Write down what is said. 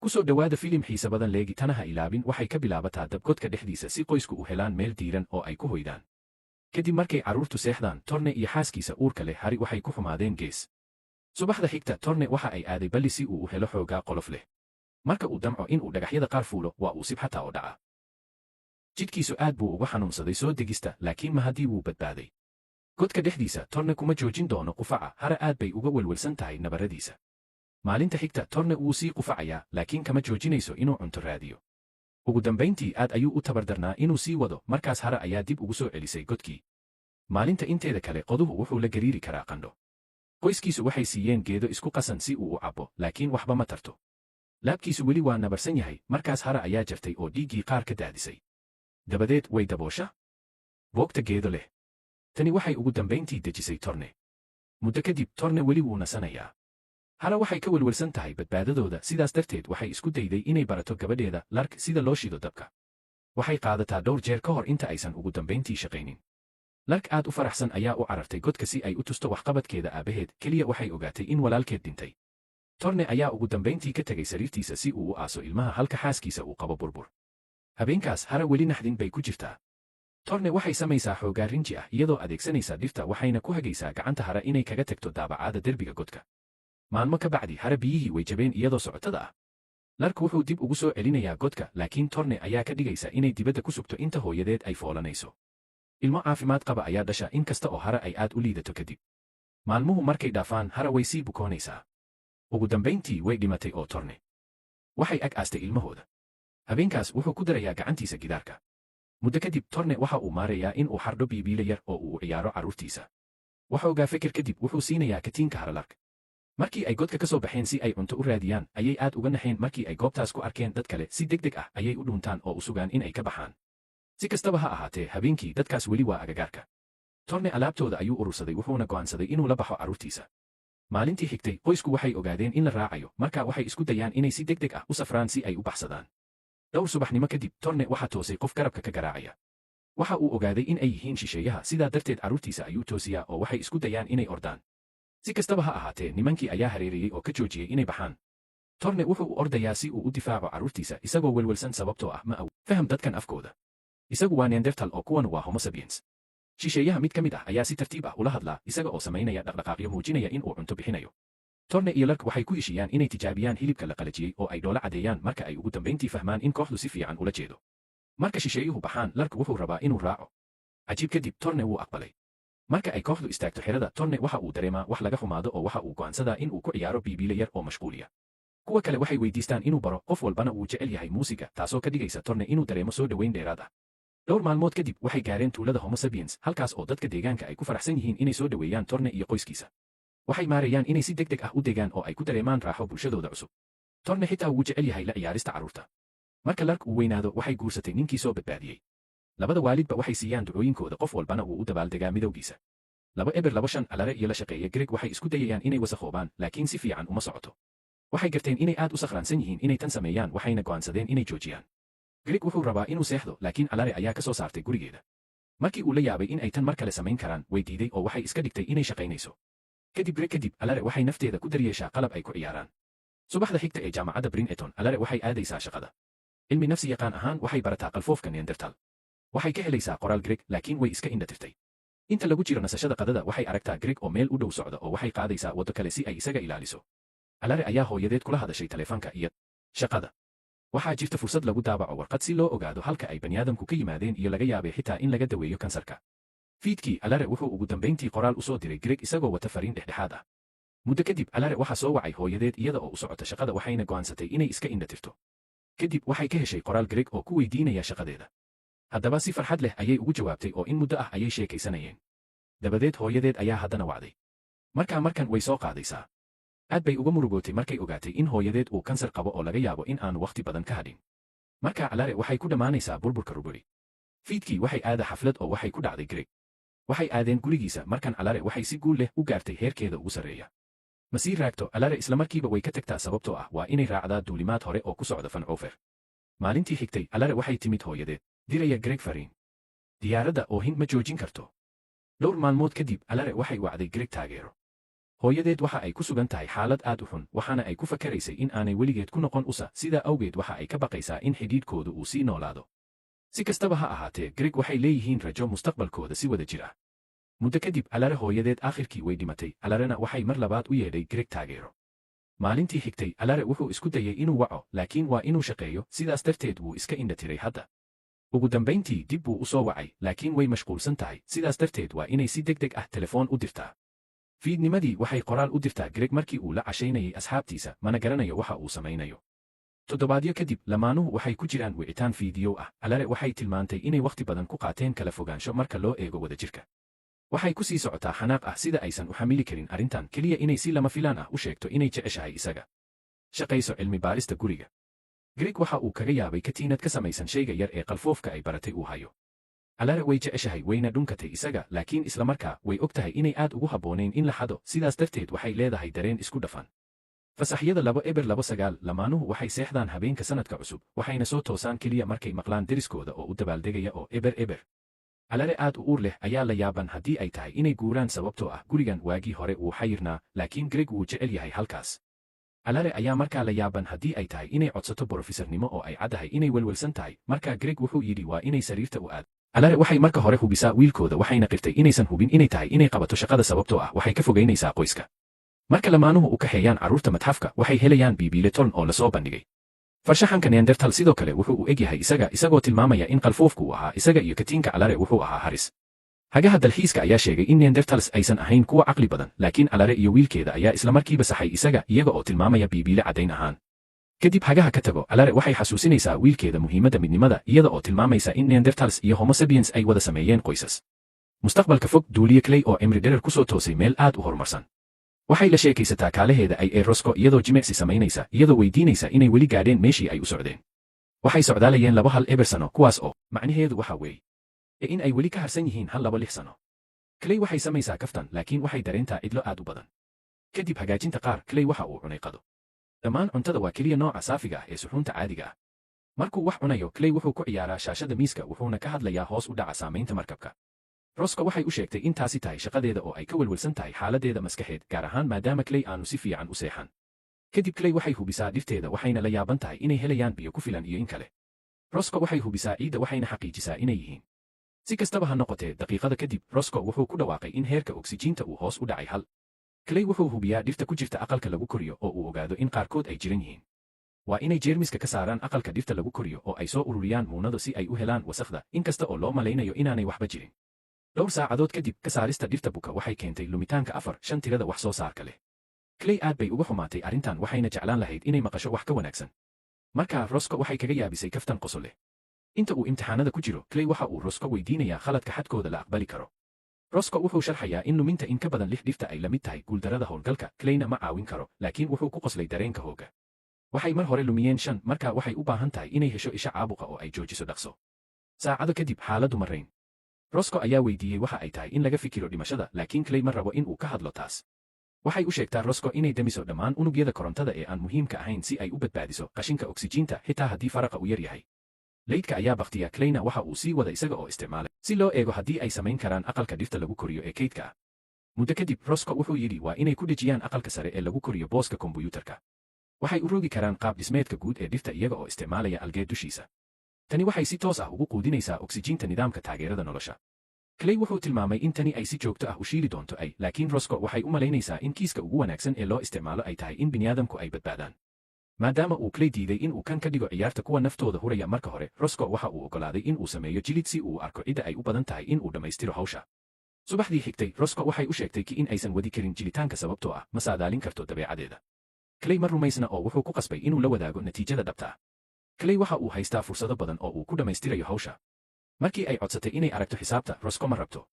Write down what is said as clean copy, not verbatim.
Ku soo dhawaada filim xiisa badan leegitana ha ilaabin waxay ka bilaabataa dabgodka dhexdiisa si qoysku u helaan meel diiran oo ay ku hoydaan. Kadib markay carruurtu seexdaan, Torne iyo xaaskiisa uurka leh Hari waxay ku xumaadeen gees. Subaxda xigta, Torne waxa ay aaday balli si uu u helo xoogaa qolof leh. Marka uu damco in uu dhagaxyada qaar fuulo, waa uu sibxataa oo dhaca. Jidhkiisu aad buu uga xanuunsaday soo degista, laakiin ma haddii wuu badbaaday. Godka dhexdiisa, Torne kuma joojin doono qufaca, Hara aad bay uga welwelsan tahay nabaradiisa. Maalinta xigta, Torne wuu sii qufacayaa, laakiin kama joojinayso inuu cunto raadiyo. Ugu dambayntii aad ayuu u tabardarnaa inuu sii wado, markaas Hara ayaa dib ugu soo celisay godkii. Maalinta inteeda kale, qoduhu wuxuu la gariiri karaa qandho. Qoyskiisu waxay siiyeen geedo isku qasan si uu u cabbo, laakiin waxba ma tarto. Laabkiisu weli waa nabarsan yahay, markaas Hara ayaa jartay oo dhiiggii qaar ka daadisay. Dabadeed way daboosha boogta geedo leh. Tani waxay ugu dambayntii dejisay Torne. Muddo kadib, Torne weli wuu nasanayaa. Hara waxay ka welwelsan tahay badbaadadooda, sidaas darteed waxay isku dayday inay barato gabadheeda Lark sida loo shido dabka. Waxay qaadataa dhowr jeer ka hor inta aysan ugu dambayntii shaqaynin. Lark aad u faraxsan ayaa u carartay godka si ay u tusto waxqabadkeeda aabaheed, keliya waxay ogaatay in walaalkeed dhintay. Torne ayaa ugu dambayntii ka tegay sariirtiisa si uu u aaso ilmaha halka xaaskiisa uu qabo burbur. Habeenkaas Hara weli naxdin bay ku jirtaa. Torne waxay samaysaa xoogaa rinji ah iyadoo adeegsanaysa dhirta waxayna ku hagaysaa gacanta Hara inay kaga tagto daabacaada derbiga godka. Maalmo ka bacdi, Hara biyihii way jabeen iyadoo socotada ah. Lark wuxuu dib ugu soo celinayaa godka, laakiin Torne ayaa ka dhigaysa inay dibadda ku sugto inta hooyadeed ay foolanayso. Ilmo caafimaad qaba ayaa dhasha in kasta oo Hara ay aad u liidato kadib. Maalmuhu markay dhaafaan, Hara way sii bukoonaysaa. Ugu dambayntii way dhimatay oo Torne waxay ag aastay ilmahooda. Habeenkaas wuxuu ku darayaa gacantiisa gidaarka. Muddo kadib, Torne waxa uu maarayaa in uu xardho biibiile yar oo uu u ciyaaro carruurtiisa. Waxoogaa fikir kadib wuxuu siinayaa katiinka Hara Lark. Markii ay godka ka soo baxeen si ay cunto u raadiyaan, ayay aad uga naxeen markii ay goobtaas ku arkeen dad kale si degdeg ah ayay u dhuuntaan oo u sugaan in ay ka baxaan. Si kastaba ha ahaatee, habeenkii dadkaas weli waa agagaarka. Torne alaabtooda ayuu urursaday wuxuuna go'aansaday inuu la baxo carruurtiisa. Maalintii xigtay, qoysku waxay ogaadeen in la raacayo, marka waxay isku dayaan inay si degdeg ah u safraan si ay u baxsadaan. Dhowr subaxnimo kadib, Torne waxaa toosay qof garabka ka garaacaya. Waxa uu ogaaday in ay yihiin shisheeyaha, sidaa darteed carruurtiisa ayuu toosiyaa oo waxay isku dayaan inay ordaan. Si kastaba ha ahaatee, nimankii ayaa hareereeyey oo ka joojiyey inay baxaan. Torne wuxuu u ordayaa si uu u difaaco carruurtiisa isagoo welwelsan sababtoo ah ma faham dadkan afkooda. Isagu waa Neanderthal oo kuwanu waa Homo sapiens. Shisheeyaha mid ka mid ah ayaa si tartiib ah ula hadlaa isaga oo samaynaya dhaqdhaqaaqyo muujinaya in uu cunto bixinayo. Torne iyo Lark waxay ku heshiiyaan inay tijaabiyaan hilibka la qalajiyey oo ay dhoola cadeeyaan marka ay ugu dambayntii fahmaan in kooxdu si fiican ula jeedo. Marka shisheeyuhu baxaan, Lark wuxuu rabaa inuu raaco. Cajiib kadib, Torne wuu aqbalay. Marka ay kooxdu istaagto xerada, Torne waxa uu dareemaa wax laga xumaado oo waxa uu go'aansadaa in uu ku ciyaaro biibiile yar oo mashquuliya. Kuwa kale waxay weydiistaan inuu baro, qof walbana wuu jecel yahay muusiga, taasoo ka dhigaysa Torne inuu dareemo soo dhoweyn dheeraad ah. Dhowr maalmood kadib, waxay gaareen tuulada Homo sapiens, halkaas oo dadka deegaanka ay ku faraxsan yihiin inay soo dhoweeyaan Torne iyo qoyskiisa. Waxay maarayaan inay si degdeg ah u degaan oo ay ku dareemaan raaxo bulshadooda cusub. Torne xitaa wuu jecel yahay la ciyaarista carruurta. Marka Lark uu weynaado, waxay guursatay ninkii soo badbaadiyey. Labada waalidba waxay siiyaan ducooyinkooda, qof walbana wuu u dabaaldegaa midowgiisa. 2-5 Alare iyo la shaqeeya Greg waxay isku dayayaan inay wasakhoobaan, laakiin si fiican uma socoto. Waxay garteen inay aad u sakhraansan yihiin inay tan sameeyaan, waxayna go'aansadeen inay joojiyaan. Greg wuxuu rabaa inuu seexdo, laakiin Alare ayaa ka soo saartay gurigeeda. Markii uu la yaabay in ay tan mar kale samayn karaan, way diiday oo waxay iska dhigtay inay shaqaynayso. Kadib, Alare waxay nafteeda ku daryeeshaa qalab ay ku ciyaaraan. Subaxda xigta ee jaamacadda Princeton, Alare waxay aadaysaa shaqada. Cilmi nafsi yaqaan ahaan waxay barataa qalfoofka Neanderthal. Waxay ka helaysaa qoraal Greg, laakiin way iska indha tirtay. Inta lagu jiro nasashada qadada, waxay aragtaa Greg oo meel u dhow socda oo waxay qaadaysaa waddo kale si ay isaga ilaaliso. Alare ayaa hooyadeed kula hadashay taleefanka iyo shaqada. Waxaa jirta fursad lagu daabaco warqad si loo ogaado halka ay baniaadamku ka yimaadeen iyo laga yaabay xitaa in laga daweeyo kansarka. Fiidkii, Alare wuxuu ugu dambayntii qoraal u soo diray Greg isagoo wata fariin dhexdhexaad ah. Muddo kadib, Alare waxaa soo wacay hooyadeed iyada oo u socota shaqada waxayna go'aansatay inay iska indha tirto. Kadib waxay ka heshay qoraal Greg oo ku weydiinaya shaqadeeda. Haddaba si farxad leh ayay ugu jawaabtay oo in muddo ah ayay sheekaysanayeen. Dabadeed hooyadeed ayaa haddana wacday. Markan way soo qaadaysaa. Aad bay uga murugootay markay ogaatay in hooyadeed uu kansar qabo oo laga yaabo in aanu wakhti badan ka hadhin. Marka Alare waxay ku dhammaanaysaa burburka ruburi. Fiidkii waxay aada xaflad oo waxay ku dhacday Greg. Waxay aadeen gurigiisa, markan Alare waxay si guul leh u gaartay heerkeeda ugu sarreeya. Ma sii raagto, Alare isla markiiba way ka tagtaa sababtoo ah waa inay raacdaa duulimaad hore oo ku socda Vancouver. Maalintii xigtay, Alare waxay timid hooyadeed, diraya Greg fariin. Diyaaradda oohin ma joojin karto. Dhowr maalmood kadib, Alare waxay wacday Greg taageero. hooyadeed waxa ay ku sugan tahay xaalad aad u xun waxaana ay ku fakaraysay in aanay weligeed ku noqon USA sidaa awgeed waxa ay ka baqaysaa in xidhiidhkoodu uu sii noolaado. Si kastaba ha ahaatee Greg waxay leeyihiin rajo mustaqbalkooda si wada jir ah. Muddo kadib Alare hooyadeed aakhirkii way dhimatay, Alarena waxay mar labaad u yeedhay Greg taageero. Maalintii xigtay Alare wuxuu isku dayay inuu waco laakiin waa inuu shaqeeyo sidaas darteed wuu iska indha tiray hadda. Ugu dambayntii dib buu u soo wacay laakiin way mashquulsan tahay sidaas darteed waa inay si degdeg ah telefoon u dirtaa. Fiidnimadii waxay qoraal u dirtaa Greg markii uu la cashaynayay asxaabtiisa mana garanayo waxa uu samaynayo. Toddobaadyo kadib lamaanuhu waxay ku jiraan wicitaan fiidiyow ah. Alare waxay tilmaantay inay wakhti badan ku qaateen kala fogaansho marka loo eego wadajirka. Waxay ku sii socotaa xanaaq ah sida aysan u xamili karin arrintan keliya inay si lama filaan ah u sheegto inay jeceshahay isaga. Shaqayso cilmi baarista guriga. Greg waxa uu kaga yaabay katiinad ka samaysan shayga yar ee qalfoofka ay baratay uu hayo. Alare way jeceshahay wayna dhunkatay isaga laakiin isla markaa way og tahay inay aad ugu habboonayn in la xado sidaas darteed waxay leedahay dareen isku dhafan. Fasaxyada 2/29 lamaanuhu waxay seexdaan habeenka sanadka cusub waxayna soo toosaan keliya markay maqlaan deriskooda oo u dabaaldegaya oo eber. Alare aad u uur leh ayaa la yaaban haddii ay tahay inay guuraan sababtoo ah gurigan waagii hore wuu xayirnaa laakiin Greg wuu jecel yahay halkaas. Alare ayaa markaa la yaaban haddii ay tahay inay codsato brofesornimo oo ay caddahay inay welwelsan tahay markaa Greg wuxuu yidhi waa inay sariirta u aad. Alare waxay marka hore hubisaa wiilkooda waxayna qirtay inaysan hubin inay tahay inay qabato shaqada sababtoo ah waxay ka fogaynaysaa qoyska. Marka lamaanuhu u kaxeeyaan carruurta matxafka waxay helayaan biibiile toln oo la soo bandhigay. Farshaxanka Neanderthal sidoo kale wuxuu u eg yahay isagoo tilmaamaya in qalfoofku uu ahaa isaga iyo katiinka Alare wuxuu ahaa haris. Hagaha dalxiiska ayaa sheegay in Neanderthals aysan ahayn kuwa caqli badan laakiin Alare iyo wiilkeeda ayaa isla markiiba saxay iyaga oo tilmaamaya biibiile caddayn ahaan. Kadib hagaha ka tago Alare waxay xasuusinaysaa wiilkeeda muhiimadda midnimada iyada oo tilmaamaysa in Neanderthals iyo Homo sapiens ay wada sameeyeen qoysas. Mustaqbalka fog duuliye Clay oo cimri dherer ku soo toosay meel aad u horumarsan. Waxay la sheekaysataa kaalaheeda ay ee Roscoe iyadoo jimicsi samaynaysa iyadoo weydiinaysa inay weli gaadheen meeshii ay u socdeen. Waxay socdaalayeen 2 sano kuwaas oo macnaheedu waxa weeye in ay weli ka harsan yihiin 6 sano. Clay waxay samaysaa kaftan laakiin waxay dareentaa cidlo aad u badan. Kadib hagaajinta qaar Clay waxa uu cunay qado. Dhammaan cuntada waa keliya nooca saafiga ah ee suxuunta caadiga ah. Markuu wax cunayo Clay wuxuu ku ciyaaraa shaashada miiska wuxuuna ka hadlayaa hoos u dhaca saamaynta markabka. Roscoe waxay u sheegtay in taasi tahay shaqadeeda oo ay ka welwelsan tahay xaaladeeda maskaxeed gaar ahaan maadaama Clay aanu si fiican u seexan. Kadib Clay waxay hubisaa dhirteeda waxayna la yaaban tahay inay helayaan biyo ku filan iyo in kale. Roscoe waxay hubisaa ciidda waxayna xaqiijisaa inay yihiin. Si kastaba ha noqotee daqiiqada kadib Roscoe wuxuu ku dhawaaqay in heerka oksijiinta uu hoos u dhacay hal. Clay wuxuu hubiyaa dhirta ku jirta aqalka lagu koriyo oo uu ogaado in qaarkood ay jiran yihiin. Waa inay jeermiska ka saaraan aqalka dhirta lagu koriyo oo ay soo ururiyaan muunado si ay u helaan wasakhda inkasta oo loo malaynayo inaanay waxba jirin. Dhowr saacadood kadib ka saarista dhirta buka waxay keentay lumitaanka 4-5 tirada wax soo saarka leh. Clay aad bay uga xumaatay arrintan waxayna jeclaan lahayd inay maqasho wax ka wanaagsan. Markaa Roscoe waxay kaga yaabisay kaftan qosol leh. Inta uu imtixaanada ku jiro Clay waxa uu Roscoe weydiinayaa khaladka xadkooda la aqbali karo. Roscoe wuxuu sharxayaa in luminta in ka badan 6 dhirta ay la mid tahay guuldarrada howlgalka Clayna ma caawin karo laakiin wuxuu ku qoslay dareenka hooga. Waxay mar hore lumiyeen 5 markaa waxay u baahan tahay inay hesho isha caabuqa oo ay joojiso dhaqso. Saacado kadib xaaladdu marayn. Roscoe ayaa weydiiyey waxa ay tahay in laga fikiro dhimashada laakiin Clay ma rabo in uu ka hadlo taas. Waxay u sheegtaa Roscoe inay damiso dhammaan unugyada korontada ee aan muhiimka ahayn si ay u badbaadiso qashinka oksijiinta xitaa haddii faraqa u yar yahay. Leydka ayaa bakhtiya Clayna waxa uu sii wada isaga oo isticmaalay si loo eego haddii ay samayn karaan aqalka dhirta lagu koriyo ee kaydka ah. Muddo kadib Roscoe wuxuu yidhi waa inay ku dhejiyaan aqalka sare ee lagu koriyo booska kombuyuutarka. Waxay u rogi karaan qaab dhismeedka guud ee dhirta iyaga oo isticmaalaya algeed dushiisa. Tani waxay si toos ah ugu quudinaysaa oksijiinta nidaamka taageerada nolosha. Clay wuxuu tilmaamay in tani ay si joogto ah u shiili doonto laakiin Roscoe waxay u malaynaysaa in kiiska ugu wanaagsan ee loo isticmaalo ay tahay in bini'aadamku ay badbaadaan. Maadaama uu Clay diiday in uu kan ka dhigo ciyaarta kuwa naftooda huraya marka hore, Roscoe waxa uu ogolaaday in uu sameeyo jilid si uu arko cidda ay u badan tahay in uu dhammaystiro hawsha. Subaxdii xigtay, Roscoe waxay u sheegtay in aysan wadi karin jilitaanka sababtoo ah ma saadaalin karto dabeecadeeda. Clay ma rumaysna oo wuxuu ku qasbay inuu la wadaago natiijada dhabta ah. Clay waxa uu haystaa fursado badan oo uu ku dhammaystirayo hawsha. Markii ay codsatay inay aragto xisaabta, Roscoe ma rabto.